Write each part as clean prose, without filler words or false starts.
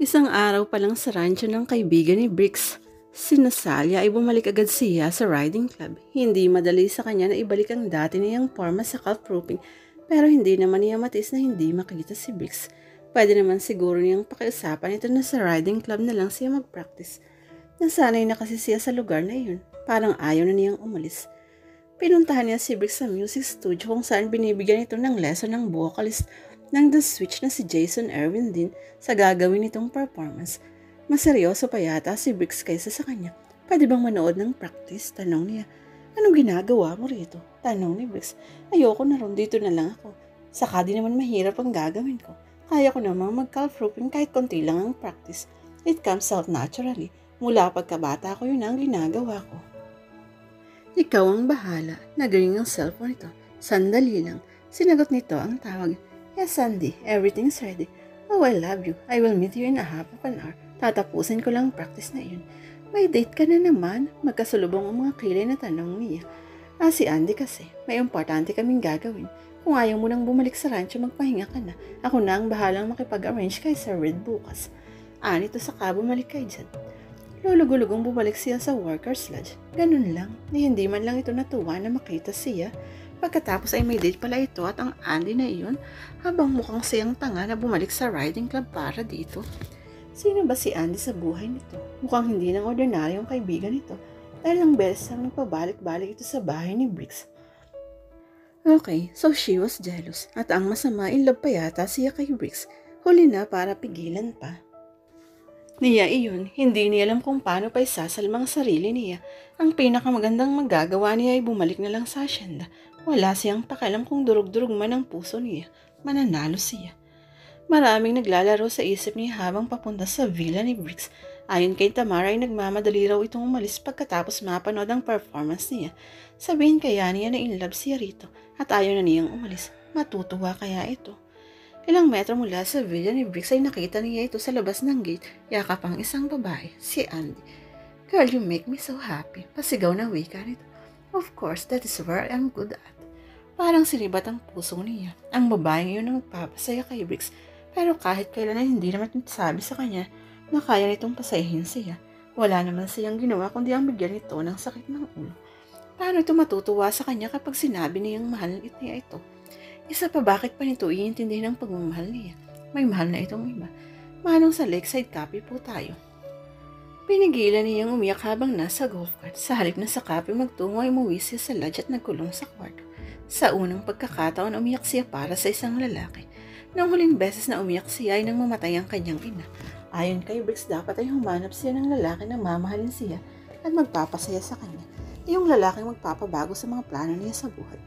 Isang araw pa lang sa rancho ng kaibigan ni Brix, si Nasalia ay bumalik agad siya sa riding club. Hindi madali sa kanya na ibalik ang dati niyang forma sa calf-roping, pero hindi naman niya matis na hindi makita si Brix. Pwede naman siguro niyang pakiusapan ito na sa riding club na lang siya mag-practice. Nasanay na kasi siya sa lugar na iyon, parang ayaw na niyang umalis. Pinuntahan niya si Brix sa music studio kung saan binibigyan ito ng lesson ng vocalist ng The Switch na si Jason Erwin din sa gagawin nitong performance. Mas seryoso pa yata si Brix kaysa sa kanya. Pwede bang manood ng practice? Tanong niya. Anong ginagawa mo rito? Tanong ni Brix. Ayoko na ron, dito na lang ako. Saka di naman mahirap ang gagawin ko. Kaya ko namang mag-calf roping kahit konti lang ang practice. It comes out naturally. Mula pagkabata ko yun ang ginagawa ko. Ikaw ang bahala. Nagring ang cellphone ito. Sandali lang. Sinagot nito ang tawag. Yes, Sandy. Everything's ready. Oh, I love you. I will meet you in a half of an hour. Tatapusin ko lang practice na iyon. May date ka na naman. Magkasulubong ang mga kilay na tanong niya. Si Andy kasi. May importante kaming gagawin. Kung ayaw mo nang bumalik sa rancho, magpahinga ka na. Ako na ang bahalang makipag-arrange kay Sir Red bukas. Nito saka bumalik kay dyan. Lulugulugong bumalik siya sa worker's lodge. Ganun lang. Hindi man lang ito natuwa na makita siya. Pagkatapos ay may date pala ito at ang Andy na iyon habang mukhang siyang tanga na bumalik sa riding club para dito. Sino ba si Andy sa buhay nito? Mukhang hindi ng ordinaryong kaibigan nito dahil ang beses ang nagpabalik-balik ito sa bahay ni Brix. Okay, so she was jealous at ang masama in love pa yata siya kay Brix. Huli na para pigilan pa. Niya iyon, hindi niya alam kung paano pa isasalmang sarili niya. Ang pinakamagandang magagawa niya ay bumalik na lang sa asyenda. Wala siyang pakialam kung durug-durug man ang puso niya. Mananalo siya. Maraming naglalaro sa isip niya habang papunta sa villa ni Brix. Ayon kay Tamara ay nagmamadali raw itong umalis pagkatapos mapanood ang performance niya. Sabihin kaya niya na in love siya rito at ayaw na niyang umalis. Matutuwa kaya ito. Ilang metro mula sa villa ni Brix ay nakita niya ito sa labas ng gate, yakap ang isang babae, si Andy. Girl, you make me so happy. Pasigaw na wika nito. Of course, that is where I'm good at. Parang sinibat ang puso niya. Ang babaeng iyon ang magpapasaya kay Brix, pero kahit kailan ay hindi naman sabi sa kanya na kaya nitong pasayahin siya. Wala naman siyang ginawa kundi ang bigyan nito ng sakit ng ulo. Paano ito matutuwa sa kanya kapag sinabi niyang mahal niya ito? Isa pa bakit pa nito iintindihin ang pagmamahal niya? May mahal na itong iba. Manong sa lakeside cafe po tayo. Pinigilan niyang umiyak habang nasa golf cart. Sa halip na sa cafe magtungo ay umuwi siya sa lodge at nagkulong sa kwarto. Sa unang pagkakataon umiyak siya para sa isang lalaki. Nang huling beses na umiyak siya ay nang mamatay ang kanyang ina. Ayon kay Brix dapat ay humanap siya ng lalaki na mamahalin siya at magpapasaya sa kanya. Yung lalaking magpapabago sa mga plano niya sa buhay.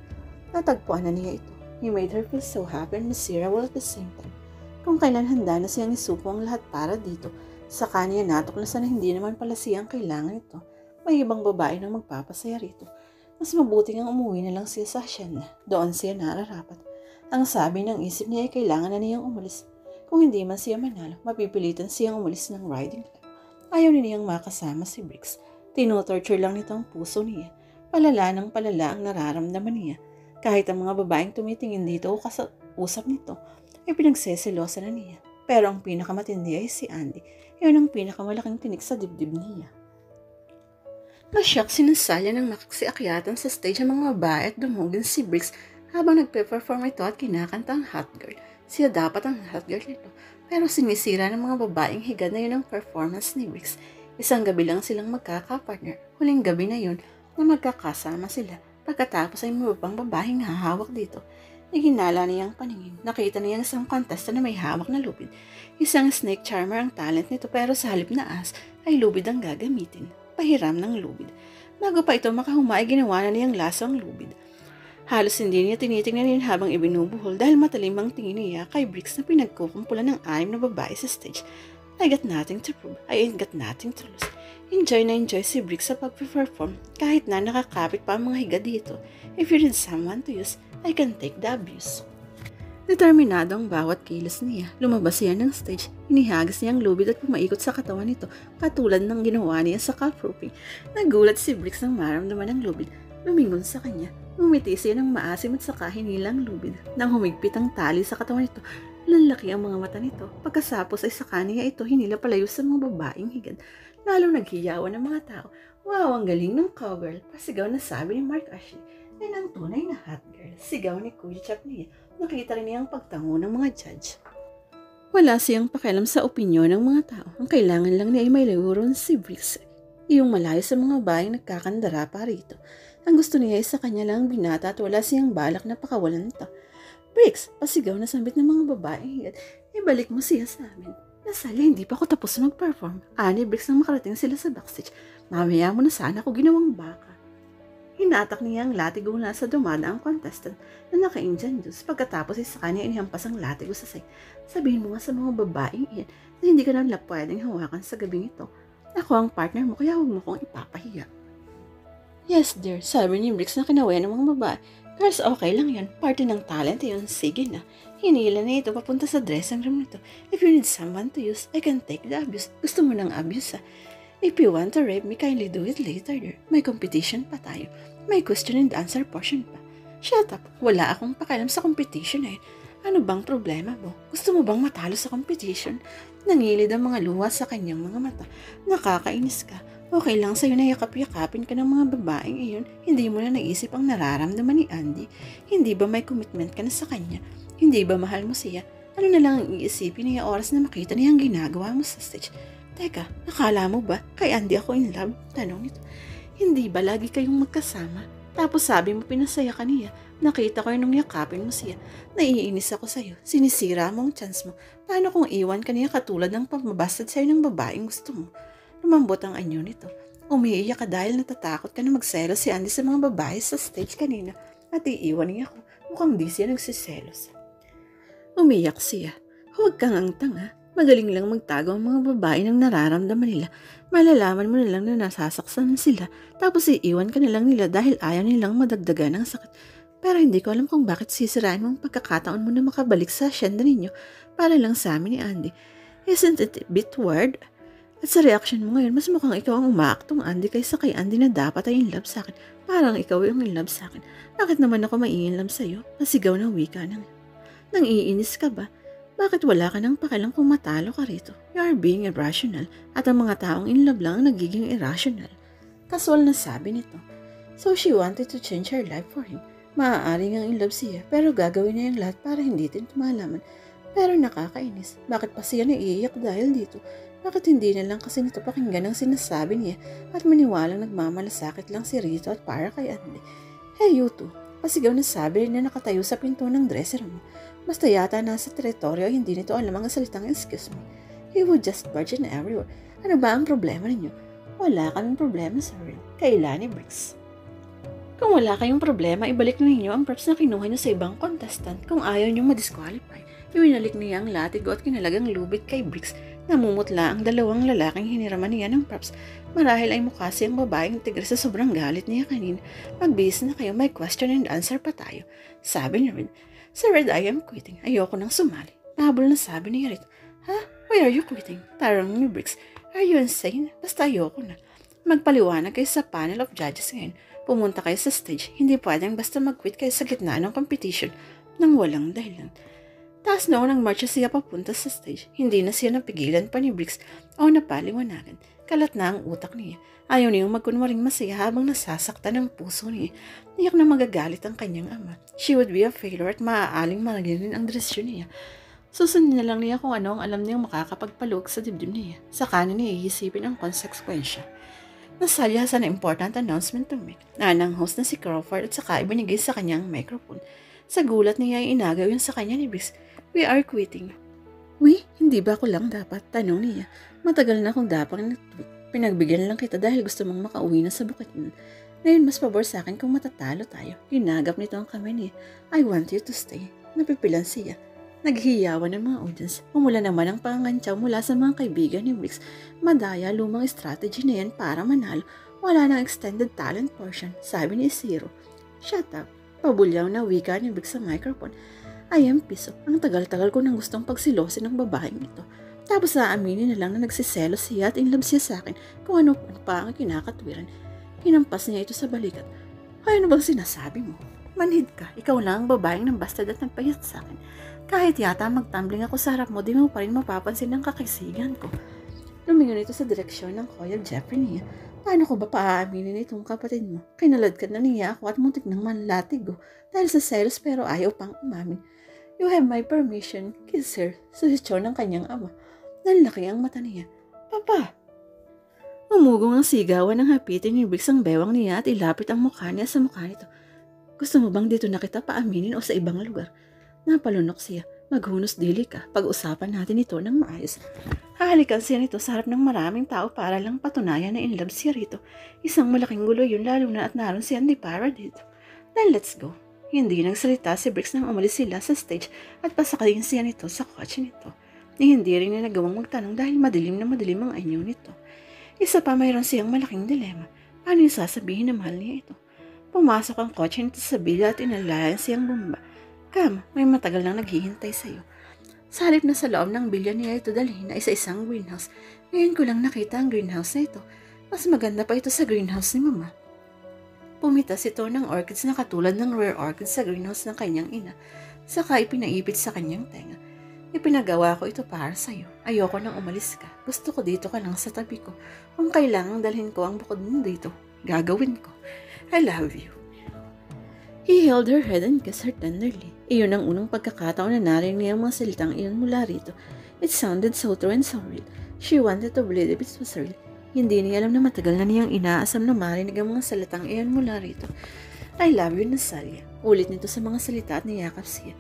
Natagpuan na niya ito. He made her feel so happy and miserable at the same time. Kung kailan handa na siyang isupo ang lahat para dito, sa kanya natuklasan na hindi naman pala siyang kailangan ito. May ibang babae nang magpapasaya rito. Mas mabuti ngang umuwi na lang siya sa hacienda. Doon siya nararapat. Ang sabi ng isip niya ay kailangan na niyang umalis. Kung hindi man siya manalo, mapipilitan siyang umalis ng riding club. Ayaw na niyang makasama si Brix. Tinotorture lang nito ang puso niya. Palala ng palala ang nararamdaman niya. Kahit ang mga babaeng tumitingin dito o kausap nito, ay pinagseselosa na niya. Pero ang pinakamatindi ay si Andy. Yun ang pinakamalaking tinik sa dibdib niya. Nasyak si Nasalia nang makaksiakyatan sa stage ang mga babae at dumugin si Brix habang nagpe-perform ito at kinakanta ang hot girl. Siya dapat ang hot girl nito. Pero sinisira ng mga babaeng higad na yun ang performance ni Brix. Isang gabi lang silang magkakapartner. Huling gabi na yun na magkakasama sila. Pagkatapos ay may ibang babaeng hahawak dito. Iginala niya ang paningin. Nakita niya isang contestant na may hawak na lubid. Isang snake charmer ang talent nito pero sa halip na as ay lubid ang gagamitin. Pahiram ng lubid. Bago pa ito makahuma ay ginawa na niyang laso ang lubid. Halos hindi niya tinitingnan yun habang ibinubuhol dahil matalim ang tingin niya kay Brix na pinagkukumpulan ng 6 na babae sa stage. I got nothing to prove. I ain't got nothing to lose. Enjoy na enjoy si Brix sa pag-perform kahit na nakakapit pa ang mga higa dito. If you need someone to use, I can take the abuse. Determinado ang bawat kilos niya. Lumabas siya ng stage. Inihagis niya ang lubid at pumaikot sa katawan nito katulad ng ginawa niya sa calf roping. Nagulat si Brix nang maramdaman ang lubid. Lumingon sa kanya. Ngumiti siya ng maasim at saka hinilang lubid. Nang humigpit ang tali sa katawan nito, Lalaki ang mga mata nito. Pagkasapos ay sa kanya ito hinila palayo sa mga babaeng higad. Lalong naghiyawan ng mga tao. Wow, ang galing ng cowgirl. Pasigaw na sabi ni Mark Ashley. Yan ang tunay na hot girl. Sigaw ni Kuya Chap niya. Nakita rin niya ang pagtango ng mga judge. Wala siyang pakialam sa opinyon ng mga tao. Ang kailangan lang niya ay may laguron si Briggs. Iyong malayo sa mga babaeng nagkakandara pa rito. Ang gusto niya ay sa kanya lang binata at wala siyang balak na pakawalan ito. Briggs, pasigaw na sambit ng mga babaeng higad. Ibalik mo siya sa amin. Nasali, hindi pa ako tapos mag-perform. Ani, Briggs nang makarating sila sa backstage. Mamaya mo na sana ako ginawang baka. Hinatak niya ang latigo na sa dumadaang contestant na naka-Indian juice. Pagkatapos ay sa kanya inihampas ang latigo sa side. Sabihin mo nga sa mga babaeng iyan na hindi ka nang pwedeng hawakan sa gabing ito. Ako ang partner mo kaya huwag mo kong ipapahiya. Yes dear, sabi ni Briggs na kinawayan ng mga babae. Girls, okay lang yan. Parte ng talent yun. Sige na. Hinila na ito papunta sa dressing room nito. If you need someone to use, I can take the abuse. Gusto mo ng abuse, ha? If you want to rape me, kindly do it later, dear. May competition pa tayo. May question and answer portion pa. Shut up. Wala akong pakialam sa competition, eh. Ano bang problema mo? Gusto mo bang matalo sa competition? Nangilid ang mga luha sa kanyang mga mata. Nakakainis ka. Okay lang sa'yo na yakap-yakapin ka ng mga babaeng iyon. Hindi mo na naisip ang nararamdaman ni Andy. Hindi ba may commitment ka na sa kanya? Hindi ba mahal mo siya? Ano na lang ang iisipin niya oras na makita niya ang ginagawa mo sa stage? Teka, nakala mo ba kay Andy ako in love? Tanong nito. Hindi ba lagi kayong magkasama? Tapos sabi mo pinasaya ka niya. Nakita ko nung yakapin mo siya. Naiinis ako sa'yo. Sinisira mo ang chance mo. Paano kung iwan ka niya katulad ng pamabastad sa'yo ng babaeng gusto mo? Lumambot ang anyo nito. Umiiyak ka dahil natatakot ka na magselos si Andy sa mga babae sa stage kanina at iiwan niya ako. Mukhang di siya nagsiselos. Umiyak siya. Huwag kang ang tanga. Magaling lang magtago ang mga babae ng nararamdaman nila. Malalaman mo na lang na nasasaksan sila tapos iiwan ka na lang nila dahil ayaw nilang madagdagan ng sakit. Pero hindi ko alam kung bakit sisirain mo ang pagkakataon mo na makabalik sa asyenda ninyo para lang sa amin ni Andy. Isn't it a bit weird? At sa reaction mo ngayon, mas mukhang ikaw ang umaaktong Andy kaysa kay Andy na dapat ay in love sa akin. Parang ikaw yung in love sa akin. Bakit naman ako mai-in love sa'yo? Nasigaw ng wika nang. Nang iinis ka ba? Bakit wala ka nang pakialam kung matalo ka rito? You are being irrational at ang mga taong in love lang nagiging irrational. Kaswal na sabi nito. So she wanted to change her life for him. Maaari ngang in love siya pero gagawin niya yung lahat para hindi din tumalaman. Pero nakakainis. Bakit pa siya naiiyak dahil dito? Bakit hindi na lang kasi nito pakinggan ang sinasabi niya at maniwalang nagmamalasakit lang si Rito at para kay Andy? Hey you two, pasigaw na sabi rin na nakatayo sa pinto ng dresser mo. Basta yata nasa teritoryo hindi nito alam ang salitang excuse me. He would just barge in everywhere. Ano ba ang problema ninyo? Wala kaming problema sa rin. Kaila ni Briggs. Kung wala kayong problema, ibalik na ninyo ang props na kinuha niyo sa ibang contestant kung ayaw niyo ma-disqualify. Iwinalik niya ang latigo at kinalagang lubid kay Briggs. Namumutla ang dalawang lalaking hiniraman niya ng props. Marahil ay mukha siyang babaeng tigre sa sobrang galit niya kanina. Magbihis na kayo, may question and answer pa tayo. Sabi ni Red. Sir Red, I am quitting. Ayoko nang sumali. Nahabol na sabi ni Red. Ha? Why are you quitting? Tarang ni Briggs. Are you insane? Basta ayoko na. Magpaliwanag kayo sa panel of judges ngayon. Pumunta kayo sa stage. Hindi pwedeng basta mag-quit kayo sa gitna ng competition nang walang dahilan. Taas noon ang marcha siya papunta sa stage. Hindi na siya napigilan pa ni Briggs o napaliwanagan. Kalat na ang utak niya. Ayaw niyang magkunwaring masaya habang nasasaktan ang puso niya. Niyak na magagalit ang kanyang ama. She would be a failure at maaaling malagyan ang desisyon niya. Susundin na lang niya kung ano ang alam niyang makakapagpaluwag sa dibdib niya. Sa kanan niya iisipin ang konsekwensya. Nasalya sa na important announcement to make. Nanang host na si Crawford at saka ibinigay sa kanyang microphone. Sa gulat niya ay inagaw yun sa kanya ni Briggs. We are quitting. Hindi ba ako lang dapat? Tanong niya. Matagal na akong dapat nag-tweet. Pinagbigyan lang kita dahil gusto mong makauwi na sa bukit nun. Ngayon mas pabor sa akin kung matatalo tayo. Ginagap nito ang kamay niya. I want you to stay. Napipilan siya. Naghihiyawan ng mga audience. Umula naman ang pangangantyaw mula sa mga kaibigan ni Briggs. Madaya lumang strategy na yan para manalo. Wala nang extended talent portion, sabi ni Zero. Shut up. Pabulyaw na wika ni Briggs sa microphone. I am piso. Ang tagal-tagal ko nang gustong pagsilosin ng babaeng ito. Tapos aaminin na lang na nagsiselos siya at in love siya sa akin kung ano pa ang kinakatwiran. Hinampas niya ito sa balikat. Ay, ano bang sinasabi mo? Manhid ka, ikaw lang ang babaeng ng bastard at nagpayat sa akin. Kahit yata magtumbling ako sa harap mo, di mo pa rin mapapansin ang kakisigan ko. Lumingon ito sa direksyon ng Kuya Jeffrey niya. Paano ko ba paaaminin itong kapatid mo? Kinaladkad na niya ako at muntik ng manlatig ko dahil sa selos pero ayaw pang umamin. You have my permission, kiss her, suhestyon ng kanyang ama. Nanlaki ang mata niya. Papa! Umugong ang sigawan ng hapitin ni Briggs ang bewang niya at ilapit ang mukha niya sa mukha nito. Gusto mo bang dito na kita paaminin o sa ibang lugar? Napalunok siya. Maghunos dili ka. Pag-usapan natin ito ng maayos. Hahalikan siya nito sa harap ng maraming tao para lang patunayan na in love siya rito. Isang malaking gulo yun lalo na at naroon si Andy Parra dito. Then let's go. Hindi nagsalita si Briggs nang umalis sila sa stage at pasakayin siya nito sa kotse nito. Hindi rin niya nagawang magtanong dahil madilim na madilim ang anyo nito. Isa pa mayroon siyang malaking dilema. Paano yung sasabihin na mahal niya ito? Pumasok ang kotse nito sa bila at inalayan siyang bumba. Kam, may matagal nang naghihintay sa'yo. Sa halip na sa loob ng bilya niya ito dalhin na isa-isang greenhouse. Ngayon ko lang nakita ang greenhouse na ito. Mas maganda pa ito sa greenhouse ni Mama. Pumitas ito ng orchids na katulad ng rare orchids sa greenhouse ng kanyang ina. Saka ipinaipit sa kanyang tenga. Ipinagawa ko ito para sa'yo. Ayoko nang umalis ka. Gusto ko dito ka lang sa tabi ko. Kung kailangang dalhin ko ang bukod mo dito, gagawin ko. I love you. He held her head and kissed her tenderly. Iyon ang unang pagkakataon na narinig niya ang mga salitang iyon mula rito. It sounded so true and so real. She wanted to believe it was real. Hindi niya alam na matagal na niyang inaasam na marinig ang mga salitang iyon mula rito. I love you, Nasalia. Ulit nito sa mga salita at niyakap siya.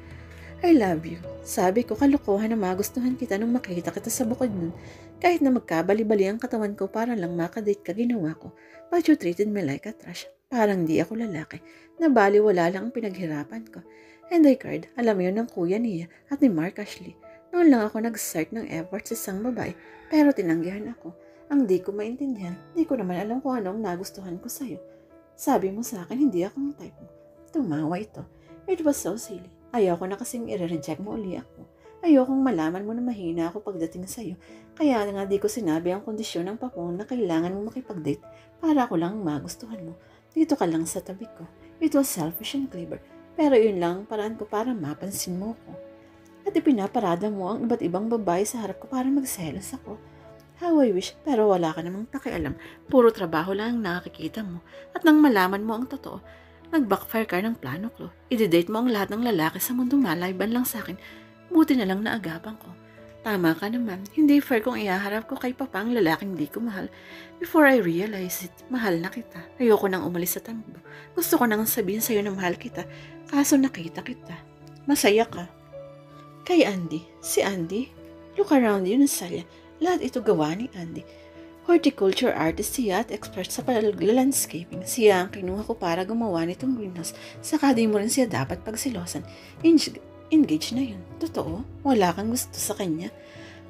I love you. Sabi ko, kalokohan na magustuhan kita nung makita kita sa bukod nun. Kahit na magkabali-bali ang katawan ko para lang makadate ka, ginawa ko. But you treated me like a trash. Parang di ako lalaki. Nabaliwala lang ang pinaghirapan ko. And I cried. Alam yun ng kuya niya at ni Mark Ashley. Noon lang ako nag-start ng effort sa isang babae. Pero tinanggihan ako. Ang di ko maintindihan. Di ko naman alam kung anong nagustuhan ko sa'yo. Sabi mo sa akin, hindi akong type mo. Tumawa ito. It was so silly. Ayoko na kasing i-reject mo uli ako. Ayokong malaman mo na mahina ako pagdating sa'yo. Kaya nga di ko sinabi ang kondisyon ng papong na kailangan mo makipag-date para ako lang magustuhan mo. Dito ka lang sa tabi ko. It was selfish and clever. Pero yun lang ang paraan ko para mapansin mo ko. At ipinaparada mo ang iba't ibang babae sa harap ko para magselos ako. How I wish, pero wala ka namang pakialam. Puro trabaho lang ang nakikita mo. At nang malaman mo ang totoo, nag-backfire ka ng plano ko. I-date mo ang lahat ng lalaki sa mundong nalaiban lang sa akin. Buti na lang naagapan ko. Tama ka naman, hindi fair kung ihaharap ko kay Papa ang lalaking di ko mahal. Before I realize it, mahal na kita. Ayoko nang umalis sa tambo. Gusto ko nang sabihin sa'yo na mahal kita, kaso nakita kita. Masaya ka. Kay Andy. Si Andy? Look around you, Nasalia. Lahat ito gawa ni Andy. Horticulture artist siya at expert sa landscaping. Siya ang kinuha ko para gumawa nitong greenhouse. Saka di mo rin siya dapat pagsilosan. Engage na yun. Totoo, wala kang gusto sa kanya.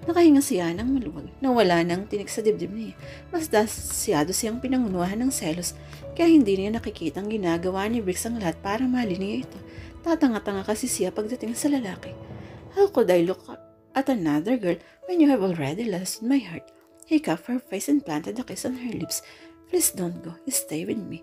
Nakahinga siya ng maluwag na wala nang tinik sa dibdib niya. Mas dasyado siyang pinangunuhan ng selos kaya hindi niya nakikita ang ginagawa ni Briggs ang lahat para mahalin niya ito. Tatanga-tanga kasi siya pagdating sa lalaki. How could I look at another girl when you have already lost my heart? He cupped her face and planted a kiss on her lips. Please don't go. Stay with me.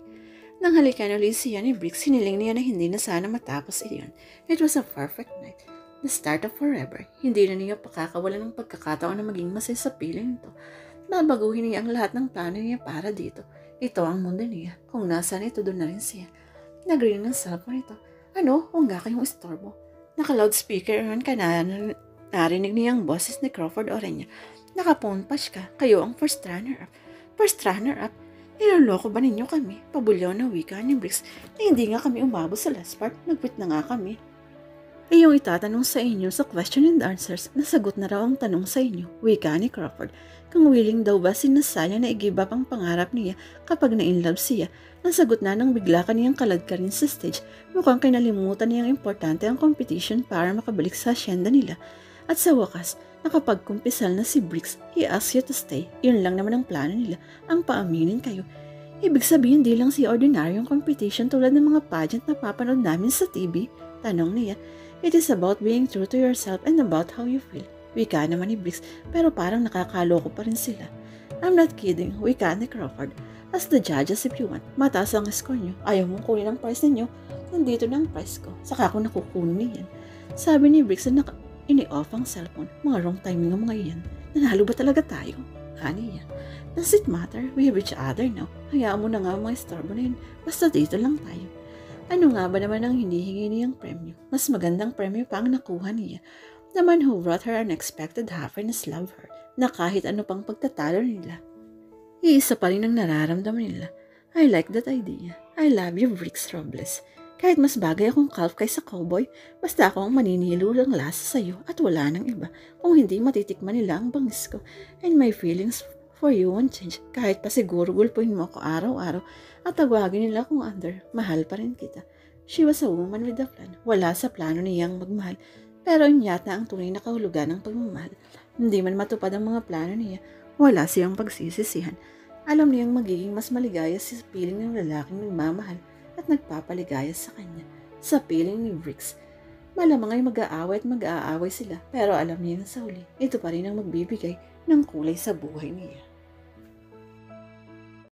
Nang halikan ulit siya ni Briggs, hiniling niya na hindi na sana matapos iyon. It was a perfect night. The start of forever. Hindi na niya pakakawalan ng pagkakataon na maging masaya sa piling nito. Nabaguhin niya ang lahat ng plano niya para dito. Ito ang mundo niya. Kung nasaan ito, doon na rin siya. Nag-ring ng cellphone ito. Ano? Huwag nga kayong istorbo. Naka-loudspeaker naman ka na narinig niya ang boses ni Crawford Orenya. Nakapunpash ka. Kayo ang first runner-up. First runner-up? Niloloko ba ninyo kami? Pabulyaw na wika ni Briggs na hindi nga kami umabot sa last part. Nag-quit na nga kami. Iyong itatanong sa inyo sa question and answers, nasagot na raw ang tanong sa inyo, wika ni Crawford. Kung willing daw ba si Nasalia na i-give up ang pangarap niya kapag na-inlove siya, nasagot na nang bigla kaniyang kaladkarin sa stage. Mukhang kinalimutan niyang importante ang competition para makabalik sa asyenda nila. At sa wakas, nakapagkumpisal na si Briggs, he asked you to stay. Yun lang naman ang plano nila, ang paaminin kayo. Ibig sabihin di lang si ordinaryong competition tulad ng mga pageant na papanood namin sa TV? Tanong niya. It is about being true to yourself and about how you feel. Wika naman ni Briggs, pero parang nakakaloko pa rin sila. I'm not kidding, wika ni Crawford. As the judges if you want, mataas ang score nyo. Ayaw mong kunin ang prize ninyo. Nandito na ang prize ko. Saka ako nakukunin yan. Sabi ni Briggs na ini-off ang cellphone. Mga wrong timing ang mga iyan. Nanalo ba talaga tayo? Ani yan. Does it matter? We have each other now. Hayaan mo na nga mga istorbo na yun. Basta dito lang tayo. Ano nga ba naman ang hinihingi niyang premyo? Mas magandang premyo pa ang nakuha niya. The man who brought her unexpected happiness loved her na kahit ano pang pagtatalo nila. Iisa pa rin ang nararamdaman nila. I like that idea. I love you, Briggs Robles. Kahit mas bagay akong calf kaysa cowboy, basta ako ang maninilo ng lasa sa'yo at wala nang iba kung hindi matitikman nila ang bangis ko. And my feelings for you won't change. Kahit pa siguro gulpuin mo ako araw-araw at tawagin nila kung under, mahal pa rin kita. She was a woman with a plan. Wala sa plano niyang magmahal, pero yata ang tunay na kahulugan ng pagmamahal. Hindi man matupad ang mga plano niya, wala siyang pagsisisihan. Alam niyang magiging mas maligaya sa piling ng lalaking nagmamahal at nagpapaligaya sa kanya. Sa piling ni Briggs, malamang ay mag-aaway at mag-aaway sila, pero alam niya na sa huli, ito pa rin ang magbibigay ng kulay sa buhay niya.